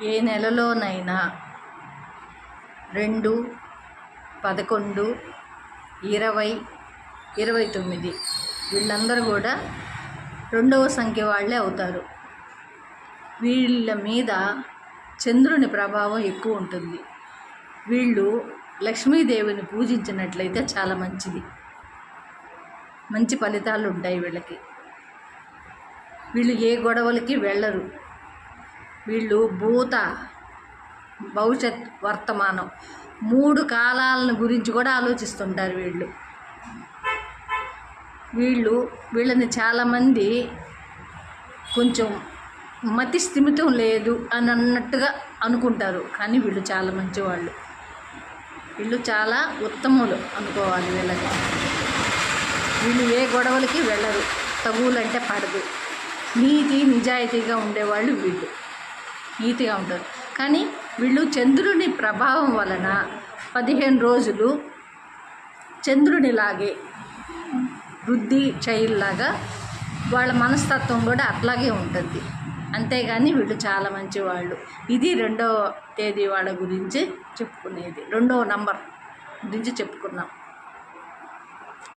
ఏ నెలలోనైనా 2, 11, 20, 29 వీళ్ళందరూ కూడా 2వ సంఖ్య వాళ్ళే అవుతారు. వీళ్ళ మీద చంద్రుని ప్రభావం ఎక్కువ ఉంటుంది. వీళ్ళు లక్ష్మీదేవిని పూజించినట్లయితే చాలా మంచిది, మంచి ఫలితాలు ఉంటాయి వీళ్ళకి. వీళ్ళు ఏ గొడవలకి వెళ్ళరు. వీళ్ళు భూత, భవిష్యత్, వర్తమానం 3 కాలాలను గురించి కూడా ఆలోచిస్తుంటారు. వీళ్ళని చాలామంది కొంచెం మతి స్థిమితం లేదు అని అన్నట్టుగా అనుకుంటారు, కానీ వీళ్ళు చాలా మంచివాళ్ళు. వీళ్ళు చాలా ఉత్తములు అనుకోవాలి వీళ్ళకి. వీళ్ళు ఏ గొడవలకి వెళ్ళరు, తగులంటే పడదు. నీతి నిజాయితీగా ఉండేవాళ్ళు వీళ్ళు, నీతిగా ఉంటారు. కానీ వీళ్ళు చంద్రుని ప్రభావం వలన 15 రోజులు చంద్రునిలాగే వృద్ధి చైల్లాగా వాళ్ళ మనస్తత్వం కూడా అట్లాగే ఉంటుంది. అంతేగాని వీళ్ళు చాలా మంచివాళ్ళు. ఇది 2వ తేదీ వాళ్ళ గురించి చెప్పుకునేది, 2వ నంబర్ గురించి చెప్పుకున్నాం.